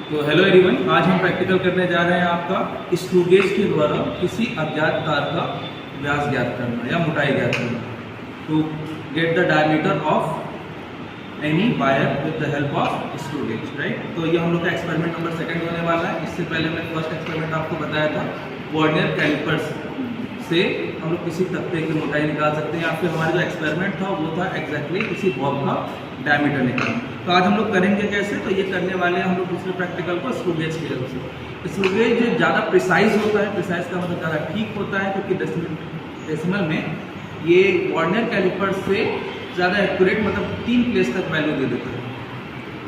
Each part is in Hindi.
तो हेलो एवरीवन, आज हम प्रैक्टिकल करने जा रहे हैं आपका स्क्रू गेज के द्वारा किसी अज्ञात तार का व्यास ज्ञात करना या मोटाई ज्ञात करना to get the diameter of any wire with the help of screw gauge, right. तो ये हम लोग का एक्सपेरिमेंट नंबर 2 होने वाला है। इससे पहले मैंने फर्स्ट एक्सपेरिमेंट आपको बताया था, वर्नियर कैलिपर्स से हम लोग किसी तख्ते की मोटाई निकाल सकते हैं, या फिर हमारा जो एक्सपेरिमेंट था वो था एग्जैक्टली किसी बॉब का डायमीटर निकालना। तो आज हम लोग करेंगे कैसे, तो ये करने वाले हैं हम लोग दूसरे प्रैक्टिकल को स्क्रू गेज की हेल्प से। स्क्रू गेज ज़्यादा प्रिसाइज होता है, प्रिसाइज का मतलब ज़्यादा ठीक होता है, क्योंकि डेसिमल में ये वर्नियर कैलिपर से ज़्यादा एक्यूरेट मतलब 3 प्लेस तक वैल्यू दे देता है।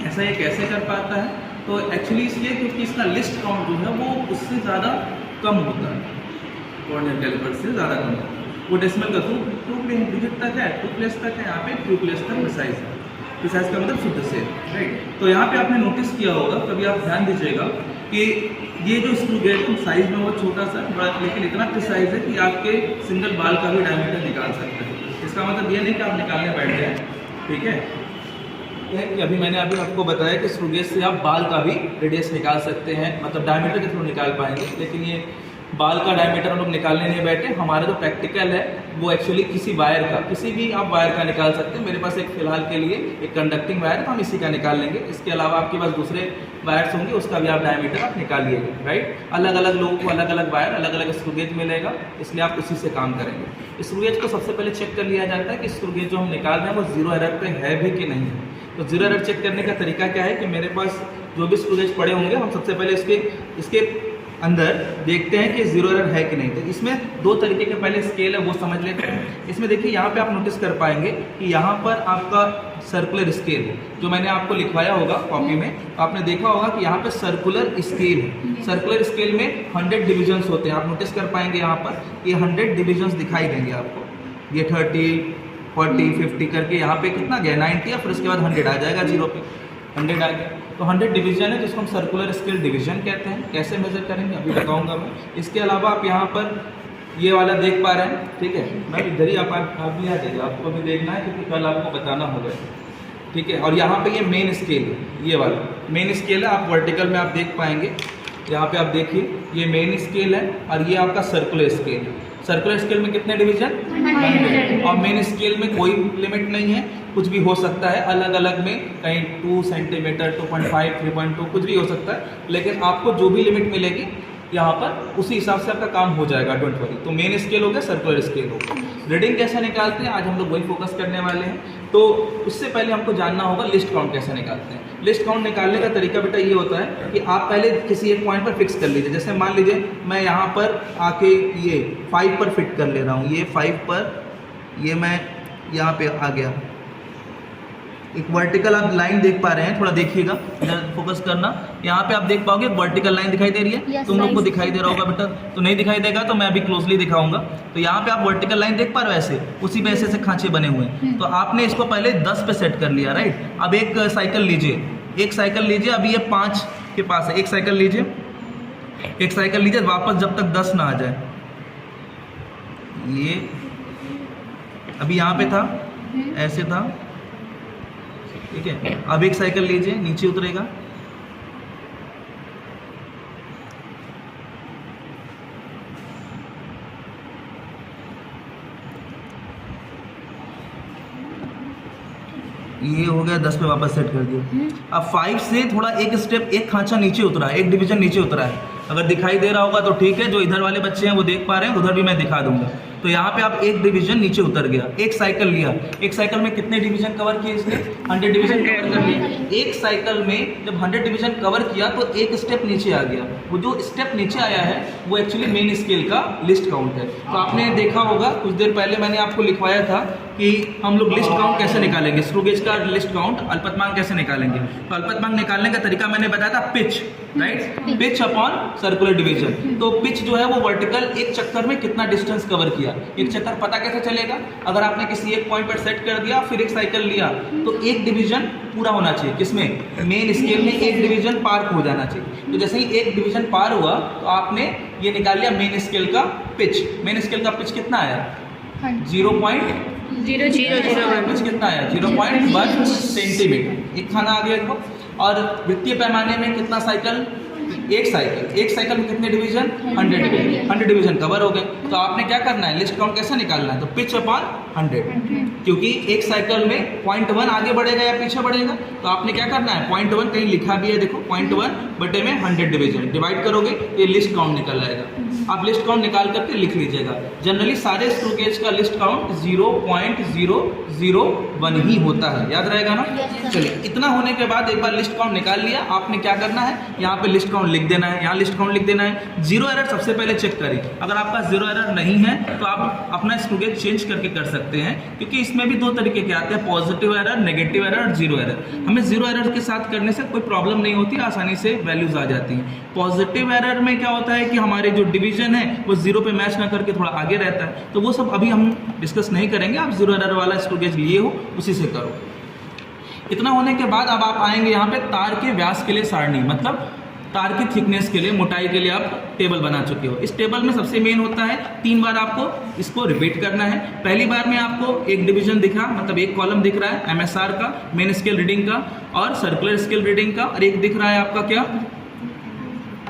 ऐसा ये कैसे कर पाता है, तो एक्चुअली इसलिए क्योंकि इसका लिस्ट काउंट जो है वो उससे ज़्यादा कम होता है, वर्नियर कैलिपर से ज़्यादा कम होता है। वो डेसिमल का 2 डिजिट तक है, 2 प्लेस तक है, यहाँ पे 2 प्लेस तक प्रिसाइज है। प्रिसाइज का मतलब शुद्ध से, राइट। तो यहाँ पे आपने नोटिस किया होगा, कभी आप ध्यान दीजिएगा कि ये जो स्क्रू गेज साइज में वो छोटा सा लेकिन इतना प्रिसाइज है कि आपके सिंगल बाल का भी डायमीटर निकाल सकते हैं। इसका मतलब ये नहीं कि आप निकालने बैठ जाए, ठीक है। कि अभी मैंने आपको बताया कि स्क्रू गेज से आप बाल का भी रेडियस निकाल सकते हैं, मतलब डायमीटर के थ्रू निकाल पाएंगे। लेकिन ये बाल का डायमीटर हम लोग निकालने नहीं बैठे, हमारा जो प्रैक्टिकल है वो एक्चुअली किसी वायर का, किसी भी आप वायर का निकाल सकते हैं। मेरे पास एक फ़िलहाल के लिए एक कंडक्टिंग वायर है, तो हम इसी का निकाल लेंगे। इसके अलावा आपके पास दूसरे वायर्स होंगे, उसका भी आप डायमीटर आप निकालिएगा, राइट। अलग अलग लोगों को अलग अलग वायर, अलग अलग स्क्रू गेज मिलेगा, इसलिए आप उसी से काम करेंगे। स्क्रू गेज को सबसे पहले चेक कर लिया जाता है कि स्क्रू गेज जो हम निकाल रहे हैं वो 0 एरर पे है भी कि नहीं है। तो 0 एरर चेक करने का तरीका क्या है कि मेरे पास जो भी स्क्रू गेज पड़े होंगे, हम सबसे पहले इसके अंदर देखते हैं कि 0 एरर है कि नहीं। तो इसमें 2 तरीके के पहले स्केल है वो समझ लेते हैं। इसमें देखिए, यहाँ पे आप नोटिस कर पाएंगे कि यहाँ पर आपका सर्कुलर स्केल है, जो मैंने आपको लिखवाया होगा कॉपी में। तो आपने देखा होगा कि यहाँ पे सर्कुलर स्केल है। सर्कुलर स्केल में 100 डिविजन्स होते हैं, आप नोटिस कर पाएंगे यहाँ पर ये 100 डिविजन्स दिखाई देंगे आपको। ये 30, 40, 50 करके यहाँ पे कितना गया 90, या फिर उसके बाद 100 आ जाएगा, 0 पे 100 आ गया। तो 100 डिवीजन है, जिसको हम सर्कुलर स्केल डिवीजन कहते हैं। कैसे मेजर करेंगे अभी बताऊंगा मैं। इसके अलावा आप यहाँ पर ये वाला देख पा रहे हैं, ठीक है। मैं इधर ही आप भी आ जाइए, आपको भी देखना है क्योंकि कल आपको बताना होगा, ठीक है। और यहाँ पे ये मेन स्केल है, ये वाला मेन स्केल है। आप वर्टिकल में आप देख पाएंगे, यहाँ पे आप देखिए ये मेन स्केल है, और ये आपका सर्कुलर स्केल है। सर्कुलर स्केल में कितने डिवीजन? 100। और मेन स्केल में कोई लिमिट नहीं है, कुछ भी हो सकता है। अलग अलग में कहीं 2 सेंटीमीटर, 2.5, 3.2 कुछ भी हो सकता है, लेकिन आपको जो भी लिमिट मिलेगी यहाँ पर उसी हिसाब से आपका काम हो जाएगा, डोंट वरी। तो मेन स्केल हो गया, सर्कुलर स्केल हो गया। रीडिंग कैसे निकालते हैं आज हम लोग वही फोकस करने वाले हैं। तो उससे पहले हमको जानना होगा लिस्ट काउंट कैसे निकालते हैं। लिस्ट काउंट निकालने का तरीका बेटा ये होता है कि आप पहले किसी एक पॉइंट पर फिक्स कर लीजिए। जैसे मान लीजिए मैं यहाँ पर आके ये 5 पर फिट कर ले रहा हूँ, ये 5 पर ये मैं यहाँ पे आ गया। एक वर्टिकल आप लाइन देख पा रहे हैं, थोड़ा देखिएगा, फोकस करना। यहाँ पे आप देख पाओगे वर्टिकल लाइन दिखाई दे रही है, तुम लोग को दिखाई दे रहा होगा बेटा, तो नहीं दिखाई देगा तो मैं अभी क्लोजली दिखाऊंगा। तो यहाँ पे आप वर्टिकल लाइन देख पा रहे हो, ऐसे उसी पे ऐसे खांचे बने हुए हैं। तो आपने इसको पहले 10 पे सेट कर लिया, राइट। अब एक साइकिल लीजिए, एक साइकिल लीजिए। अभी ये 5 के पास है, एक साइकिल लीजिए, एक साइकिल लीजिए वापस, जब तक 10 ना आ जाए। ये अभी यहाँ पे था, ऐसे था, ठीक है। अब एक साइकिल लीजिए, नीचे उतरेगा, ये हो गया 10 पे वापस सेट कर दिया। अब 5 से थोड़ा एक स्टेप, एक खांचा नीचे उतरा है, एक डिवीजन नीचे उतरा है। अगर दिखाई दे रहा होगा तो ठीक है, जो इधर वाले बच्चे हैं वो देख पा रहे हैं, उधर भी मैं दिखा दूंगा। तो यहाँ पे आप एक डिवीजन नीचे उतर गया। एक साइकिल लिया, एक साइकिल में कितने डिवीजन कवर किए इसने? 100 डिवीजन कवर कर लिए। एक साइकिल में जब 100 डिवीजन कवर किया तो एक स्टेप नीचे आ गया। वो जो स्टेप नीचे आया है वो एक्चुअली मेन स्केल का लिस्ट काउंट है। तो आपने देखा होगा कुछ देर पहले मैंने आपको लिखवाया था कि हम लोग लिस्ट काउंट कैसे निकालेंगे, स्क्रू गेज का लिस्ट काउंट, अल्पतमांक कैसे निकालेंगे। तो अल्पतमांक निकालने का तरीका मैंने बताया था pitch, right, pitch upon circular division. तो पिच जो है वो वर्टिकल एक चक्कर में कितना डिस्टेंस कवर किया, एक चक्कर पता कैसे चलेगा? अगर आपने किसी एक पॉइंट पर सेट कर दिया, फिर एक साइकिल लिया, तो एक डिवीजन पूरा होना चाहिए। किसमें? मेन स्केल में एक डिवीजन पार हो जाना चाहिए। तो जैसे ही एक डिवीजन पार हुआ तो आपने ये निकाल लिया मेन स्केल का पिच। मेन स्केल का पिच कितना आया? 0.000 पिच कितना आया? 0.1 सेंटीमीटर। एक खाना आ गया देखो। और वृत्तीय पैमाने में कितना साइकिल, एक साइकिल में कितने डिवीजन, 100 डिवीजन कवर हो गए। तो आपने क्या करना है, लिस्ट काउंट कैसे निकालना है, तो पिच अपॉन 100, क्योंकि एक साइकिल में 0.1 आगे बढ़ेगा या पीछे बढ़ेगा, तो आपने क्या करना है 0.1 कहीं लिखा भी है, देखो 0.1 बटे में 100 डिवीजन डिवाइड करोगे तो ये लिस्ट काउंट निकल आएगा। आप लिस्ट काउंट निकाल करके लिख लीजिएगा। जनरली सारे स्क्रू गेज का लिस्ट काउंट 0.001 ही होता है, याद रहेगा ना। चलिए, इतना होने के बाद एक बार लिस्ट काउंट निकाल लिया, आपने क्या करना है, यहाँ पे लिस्ट काउंट लिख देना है, यहाँ लिस्ट काउंट लिख देना है। जीरो एरर सबसे पहले चेक करिए, अगर आपका जीरो एरर नहीं है तो आप अपना स्क्रू गेज चेंज करके कर सकते हैं, क्योंकि इसमें भी दो तरीके के आते हैं, पॉजिटिव एरर, नेगेटिव एरर और जीरो एरर। हमें जीरो एरर के साथ करने से कोई प्रॉब्लम नहीं होती, आसानी से वैल्यूज आ जाती हैं। पॉजिटिव एरर में क्या होता है कि हमारे जो डिवीजन है वो जीरो पे मैच ना करके थोड़ा आगे रहता है, तो वो सब अभी हम डिस्कस नहीं करेंगे। आप जीरो एरर वाला स्क्रू गेज लिए हो उसी से करो। इतना होने के बाद अब आप आएंगे यहाँ पे तार के व्यास के लिए सारणी, मतलब तार की थिकनेस के लिए, मोटाई के लिए आप टेबल बना चुके हो। इस टेबल में सबसे मेन होता है 3 बार आपको इसको रिपीट करना है। पहली बार में आपको एक डिवीजन दिखा, मतलब एक कॉलम दिख रहा है MSR का, मेन स्केल रीडिंग का और सर्कुलर स्केल रीडिंग का, और एक दिख रहा है आपका क्या,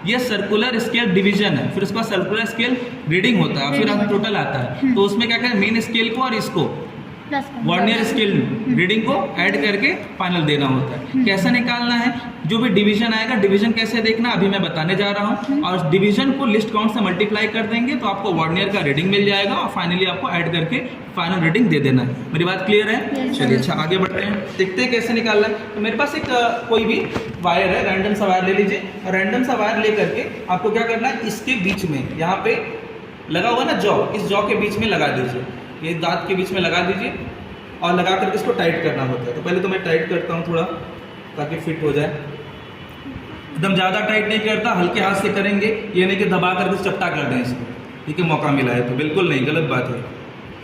ये सर्कुलर स्केल डिवीजन है, फिर उसका सर्कुलर स्केल रीडिंग होता है, फिर टोटल आता है। तो उसमें क्या करें, मेन स्केल को और इसको वर्नियर स्केल रीडिंग को ऐड करके फाइनल देना होता है। कैसे निकालना है, जो भी डिवीजन आएगा, डिवीजन कैसे देखना अभी मैं बताने जा रहा हूँ, और डिवीजन को लिस्ट काउंट से मल्टीप्लाई कर देंगे तो आपको वर्नियर का रीडिंग मिल जाएगा, और फाइनली आपको ऐड करके फाइनल रीडिंग दे देना है। मेरी बात क्लियर है? चलिए, अच्छा आगे बढ़ते हैं, देखते हैं कैसे निकालना है। तो मेरे पास एक कोई भी वायर है, रैंडम सा वायर ले लीजिए, और रैंडम सा वायर ले करके आपको क्या करना है, इसके बीच में यहाँ पे लगा हुआ ना जॉ, इस जॉ के बीच में लगा दीजिए, ये दांत के बीच में लगा दीजिए, और लगा करके इसको टाइट करना होता है। तो पहले तो मैं टाइट करता हूँ थोड़ा, ताकि फिट हो जाए। एकदम ज़्यादा टाइट नहीं करता, हल्के हाथ से करेंगे, ये नहीं कि दबा करके चपटा कर दें इसको, ठीक है, मौका मिला है तो बिल्कुल नहीं, गलत बात है।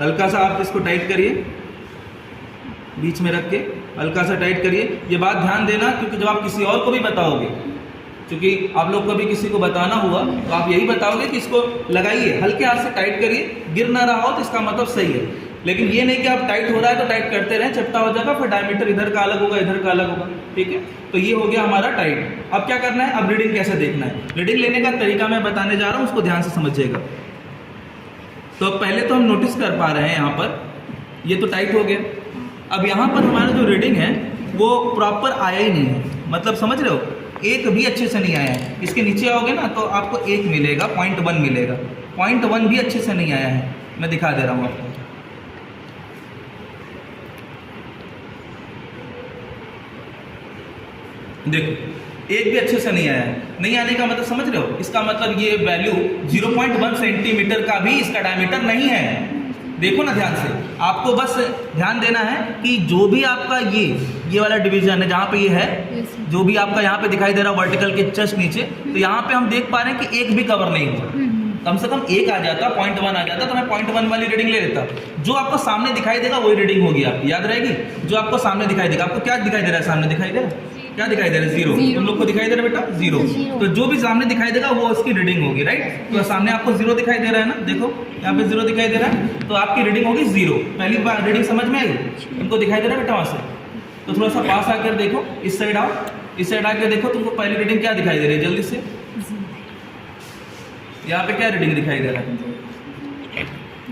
हल्का सा आप इसको टाइट करिए, बीच में रख के हल्का सा टाइट करिए। ये बात ध्यान देना, क्योंकि जब आप किसी और को भी बताओगे, क्योंकि आप लोग को भी किसी को बताना हुआ तो आप यही बताओगे कि इसको लगाइए, हल्के हाथ से टाइट करिए, गिर ना रहा हो तो इसका मतलब सही है। लेकिन ये नहीं कि आप टाइट हो रहा है तो टाइट करते रहें, चपटा हो जाएगा, फिर डायमीटर इधर का अलग होगा, इधर का अलग होगा, ठीक है। तो ये हो गया हमारा टाइट। अब क्या करना है, अब रीडिंग कैसे देखना है, रीडिंग लेने का तरीका मैं बताने जा रहा हूँ, उसको ध्यान से समझिएगा। तो पहले तो हम नोटिस कर पा रहे हैं यहाँ पर ये तो टाइट हो गया। अब यहाँ पर हमारा जो रीडिंग है वो प्रॉपर आया ही नहीं है, मतलब समझ रहे हो, एक भी अच्छे से नहीं आया है। इसके नीचे आओगे ना तो आपको 1 मिलेगा, 0.1 मिलेगा, 0.1 भी अच्छे से नहीं आया है। मैं दिखा दे रहा हूँ आपको, देखो एक भी अच्छे से नहीं आया है। नहीं आने का मतलब समझ रहे हो, इसका मतलब ये वैल्यू 0.1 सेंटीमीटर का भी इसका डायमीटर नहीं है। देखो ना ध्यान से, आपको बस ध्यान देना है कि जो भी आपका ये वाला डिवीजन है, जहाँ पे ये है, जो भी आपका यहाँ पे दिखाई दे रहा है वर्टिकल के जस्ट नीचे, तो यहाँ पे हम देख पा रहे हैं कि एक भी कवर नहीं हुआ। कम से कम 1 आ जाता, 0.1 आ जाता तो मैं 0.1 वाली रीडिंग ले लेता। जो आपको सामने दिखाई देगा वही रीडिंग होगी आपकी, याद रहेगी। जो आपको सामने दिखाई देगा, आपको क्या दिखाई दे रहा है, सामने दिखाई दे रहा है, क्या दिखाई दे रहा है, 0। तुम लोग को दिखाई दे रहा है बेटा 0। तो जो भी सामने दिखाई देगा वो उसकी रीडिंग होगी, राइट। तो सामने आपको 0 दिखाई दे रहा है ना, देखो यहाँ पे 0 दिखाई दे रहा है, तो आपकी रीडिंग होगी 0। पहली बार रीडिंग समझ में आई, तुमको दिखाई दे रहा है बेटा वहाँ से। तो थोड़ा सा पास आकर देखो, इस साइड आओ, इस साइड आकर देखो, तुमको पहली रीडिंग क्या दिखाई दे रही है, जल्दी से। यहाँ पे क्या रीडिंग दिखाई दे रहा है,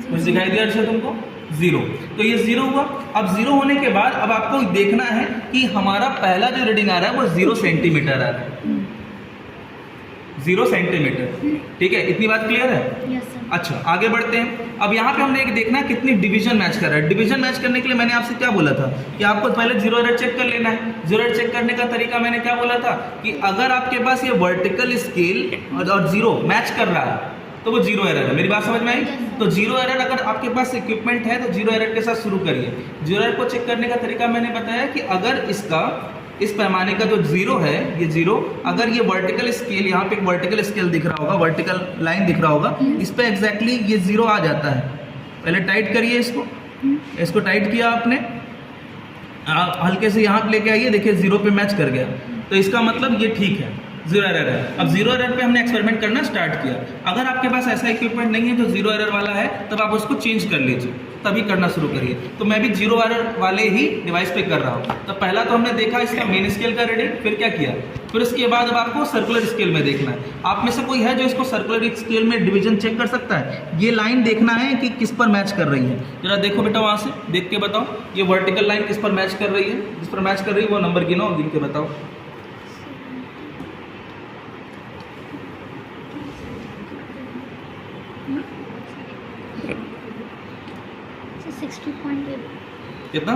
कुछ दिखाई दिया अच्छा तुमको, 0। तो ये 0 हुआ। अब 0 होने के बाद अब आपको देखना है कि हमारा पहला जो रीडिंग आ रहा है वो 0 सेंटीमीटर आ रहा है, 0 सेंटीमीटर, ठीक है। इतनी बात क्लियर है? Yes sir. अच्छा आगे बढ़ते हैं। अब यहाँ पे हमने एक देखना है कितनी डिवीजन मैच कर रहा है। डिवीजन मैच करने के लिए मैंने आपसे क्या बोला था कि आपको पहले जीरो एरर चेक कर लेना है। जीरो एरर चेक करने का तरीका मैंने क्या बोला था कि अगर आपके पास ये वर्टिकल स्केल और 0 मैच कर रहा है तो वो जीरो एरर है। मेरी बात समझ में आई? तो जीरो एरर अगर आपके पास इक्विपमेंट है तो जीरो एरर के साथ शुरू करिए। जीरो एरर को चेक करने का तरीका मैंने बताया कि अगर इस पैमाने का जो 0 है, ये 0, अगर ये वर्टिकल स्केल, यहाँ पे एक वर्टिकल स्केल दिख रहा होगा, वर्टिकल लाइन दिख रहा होगा, इस पे एग्जैक्टली ये 0 आ जाता है। पहले टाइट करिए इसको टाइट किया आपने, हल्के से यहाँ पे लेके आइए, देखिए 0 पे मैच कर गया, तो इसका मतलब ये ठीक है, जीरो एरर है। अब जीरो एरर पे हमने एक्सपेरिमेंट करना स्टार्ट किया। अगर आपके पास ऐसा इक्विपमेंट नहीं है जो जीरो एरर वाला है, तब आप उसको चेंज कर लीजिए। तभी करना शुरू करिए। तो मैं भी जीरो वाले ही डिवाइस पे कर रहा हूँ। तो पहला तो हमने देखा इसका मेन स्केल का रीडिंग, फिर क्या किया, फिर उसके बाद अब आपको सर्कुलर स्केल में देखना है। आप में से कोई है जो इसको सर्कुलर स्केल में डिवीजन चेक कर सकता है? ये लाइन देखना है कि किस पर मैच कर रही है। जरा देखो बेटा, वहाँ से देख के बताओ ये वर्टिकल लाइन किस पर मैच कर रही है। जिस पर मैच कर रही है वो नंबर गिनो और गिन के बताओ। 60.8 कितना?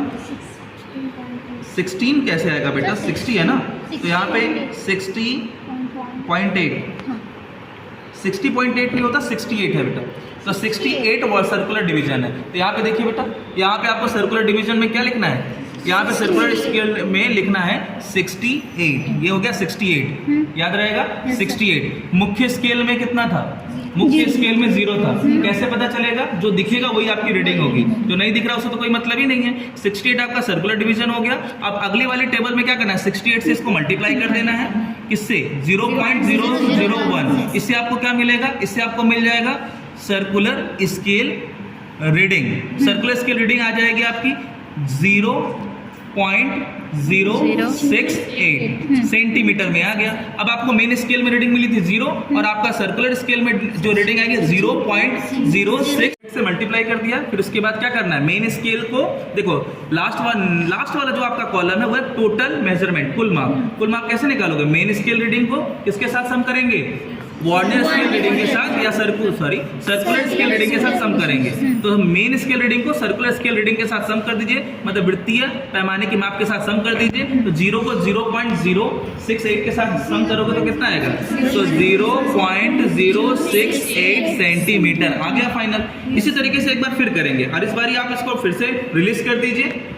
16 कैसे आएगा बेटा? 60 है ना, तो यहाँ पे 60.8, 60.8 नहीं होता, 68 है बेटा। तो 68 वो सर्कुलर डिवीजन है। तो यहाँ पे देखिए बेटा, यहाँ पे आपको सर्कुलर डिवीजन में क्या लिखना है? यहाँ पे सर्कुलर स्केल में लिखना है 68। ये हो गया 68, याद रहेगा 68। मुख्य स्केल में कितना था? मुख्य स्केल में 0 था। कैसे पता चलेगा? जो दिखेगा वही आपकी रीडिंग होगी, जो नहीं दिख रहा उससे तो कोई मतलब ही नहीं है। 68 आपका सर्कुलर डिवीजन हो गया। अब अगले वाले टेबल में क्या करना है? 68 से इसको मल्टीप्लाई कर देना है, किससे? 0.001। इससे आपको क्या मिलेगा? इससे आपको मिल जाएगा circular scale reading. Circular scale reading आ जाएगी आपकी 0.068 सेंटीमीटर में आ गया। अब आपको मेन स्केल में रीडिंग मिली थी 0 और आपका सर्कुलर स्केल में जो रीडिंग आएगी 0.06 से मल्टीप्लाई कर दिया। फिर उसके बाद क्या करना है? मेन स्केल को देखो, लास्ट वाला जो आपका कॉलम है वो है टोटल मेजरमेंट, कुल माप। कुल माप कैसे निकालोगे? मेन स्केल रीडिंग को किसके साथ सम करेंगे? वार्नियर स्केल रीडिंग के साथ या सर्कुलर स्केल रीडिंग के साथ सम करेंगे। तो मेन स्केल रीडिंग को सर्कुलर स्केल रीडिंग के साथ सम कर दीजिए, मतलब वृत्तीय पैमाने की माप के साथ सम कर दीजिए। तो 0 को 0.068 के साथ सम करोगे तो कितना आएगा? तो 0.068 सेंटीमीटर आ गया फाइनल। इसी तरीके से एक बार फिर करेंगे और इस बार आप इसको फिर से रिलीज कर दीजिए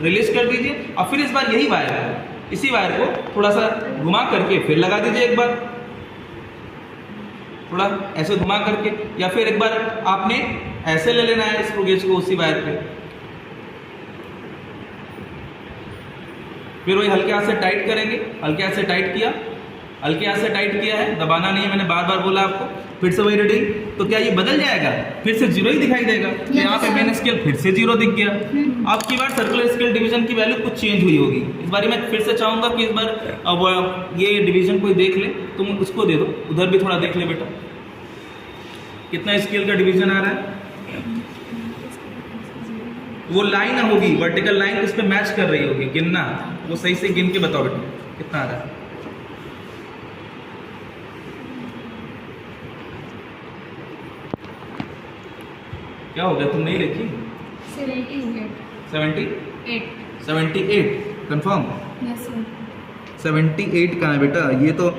और फिर इस बार यही वायर है, इसी वायर को थोड़ा सा घुमा करके फिर लगा दीजिए एक बार, थोड़ा ऐसे घुमा करके, या फिर एक बार आपने ऐसे ले लेना है स्क्रू गेज को उसी वायर पे। फिर वही हल्के हाथ से टाइट करेंगे, हल्के हाथ से टाइट किया, हल्के हाथ से टाइट किया है, दबाना नहीं है, मैंने बार बार बोला आपको। फिर से वही रीडिंग, तो क्या ये बदल जाएगा? फिर से 0 ही दिखाई देगा। तो यहाँ पे मेन स्केल फिर से 0 दिख गया। अब की बार सर्कुलर स्केल डिवीजन की वैल्यू कुछ चेंज हुई होगी। इस बार मैं फिर से चाहूंगा कि इस बार अब ये डिवीजन कोई देख ले, तुम उसको दे दो, उधर भी थोड़ा देख ले बेटा, कितना स्केल का डिवीजन आ रहा है। वो लाइन होगी, वर्टिकल लाइन उस पर मैच कर रही होगी, गिनना, वो सही से गिन के बताओ बेटा कितना आ रहा है। क्या हो गया, तुम नहीं लिखी? 78 कंफर्म? 78 कहाँ है बेटा? ये तो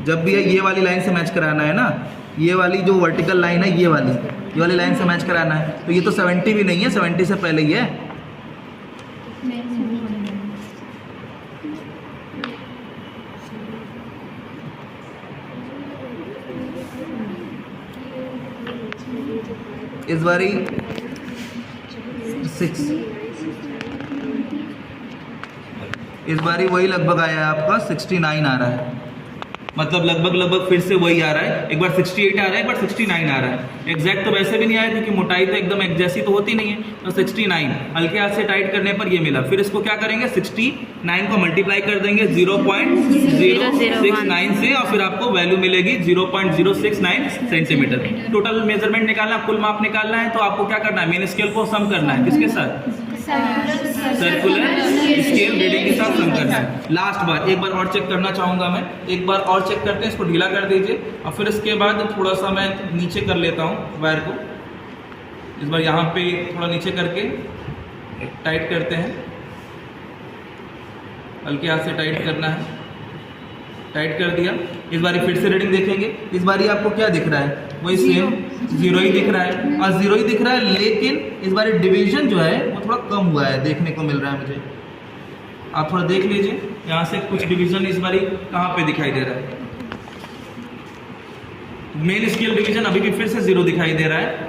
जब भी है ये वाली लाइन से मैच कराना है ना, ये वाली जो वर्टिकल लाइन है ये वाली लाइन से मैच कराना है। तो ये तो 70 भी नहीं है, 70 से पहले ही है। इस बारी 6, इस बारी वही लगभग आया है आपका 69 आ रहा है, मतलब लगभग फिर से वही आ रहा है। एक बार 68 आ रहा है, एक बार 69 आ रहा है। एग्जैक्ट तो वैसे भी नहीं आया क्योंकि मोटाई तो एकदम एक जैसी तो होती नहीं है। तो 69 हल्के हाथ से टाइट करने पर ये मिला। फिर इसको क्या करेंगे? 69 को मल्टीप्लाई कर देंगे 0.069 से और फिर आपको वैल्यू मिलेगी 0.069 सेंटीमीटर। टोटल मेजरमेंट निकालना, कुल माप निकालना है, तो आपको क्या करना है? मेन स्केल को सम करना है, किसके साथ? सर्कुलर स्केल रीडिंग के साथ सम करना है। लास्ट बार एक बार और चेक करना चाहूंगा मैं, एक बार और चेक करते हैं। इसको ढीला कर दीजिए और फिर इसके बाद थोड़ा सा मैं नीचे कर लेता हूँ वायर को। इस बार यहाँ पे थोड़ा नीचे करके टाइट करते हैं, हल्के हाथ से टाइट करना है। टाइट कर दिया। इस बारी फिर से रीडिंग देखेंगे। इस बारी आपको क्या दिख रहा है? वही सेम 0 ही दिख रहा है, और 0 ही दिख रहा है, लेकिन इस बारी डिवीजन जो है वो थोड़ा कम हुआ है, देखने को मिल रहा है मुझे। आप थोड़ा देख लीजिए यहाँ से कुछ डिवीजन इस बारी कहाँ पे दिखाई दे रहा है। मेन स्केल डिवीजन अभी भी फिर से 0 दिखाई दे रहा है।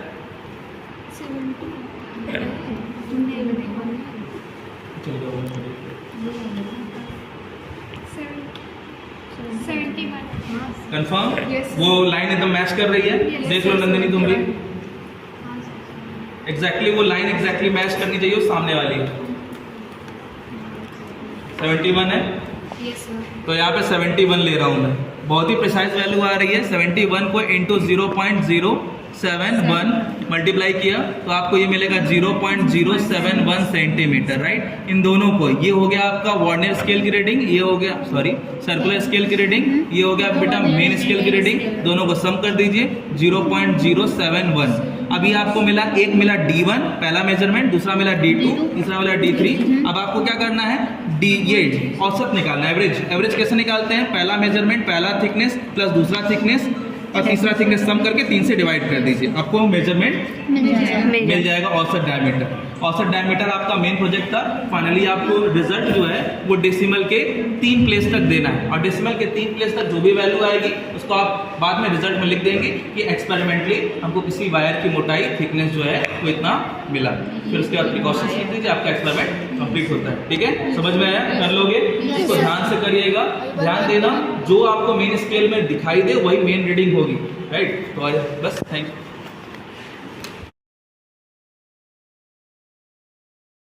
कंफर्म? वो लाइन एकदम मैच कर रही है। देख लो नंदिनी तुम भी एग्जैक्टली वो लाइन एग्जैक्टली मैच करनी चाहिए उस सामने वाली। 71 है, यस सर। तो यहाँ पे 71 ले रहा हूँ मैं, बहुत ही प्रिसाइज वैल्यू आ रही है। 71 को इंटू 0.071 मल्टीप्लाई किया तो आपको ये मिलेगा 0.071 सेंटीमीटर, राइट। इन दोनों को, ये हो गया आपका वार्नियर स्केल की रीडिंग, ये हो गया सॉरी सर्कुलर स्केल की रीडिंग, ये हो गया बेटा मेन स्केल की रीडिंग, दोनों को सम कर दीजिए 0.071। अभी आपको मिला, एक मिला D1 पहला मेजरमेंट, दूसरा मिला D2, तीसरा मिला D3। अब आपको क्या करना है, ये औसत निकालना है, एवरेज। एवरेज कैसे निकालते हैं, पहला मेजरमेंट पहला थिकनेस प्लस दूसरा थिकनेस और तीसरा थिकनेस सम करके 3 से डिवाइड कर दीजिए, आपको मेजरमेंट मिल जाएगा औसत डायमीटर। औसत डायमीटर आपका मेन प्रोजेक्ट था। फाइनली आपको रिजल्ट जो है वो डेसिमल के 3 प्लेस तक देना है, और डेसिमल के 3 प्लेस तक जो भी वैल्यू आएगी उसको आप बाद में रिजल्ट में लिख देंगे कि एक्सपेरिमेंटली हमको किसी वायर की मोटाई थिकनेस जो है वो इतना मिला। फिर उसके बाद प्रिकॉशंस लिख दीजिए, आपका एक्सपेरिमेंट कंप्लीट होता है। ठीक है, समझ में आया, कर लोगे, इसको ध्यान से करिएगा। ध्यान देना, जो आपको मेन स्केल में दिखाई दे वही मेन रीडिंग होगी, राइट। तो बस, थैंक यू।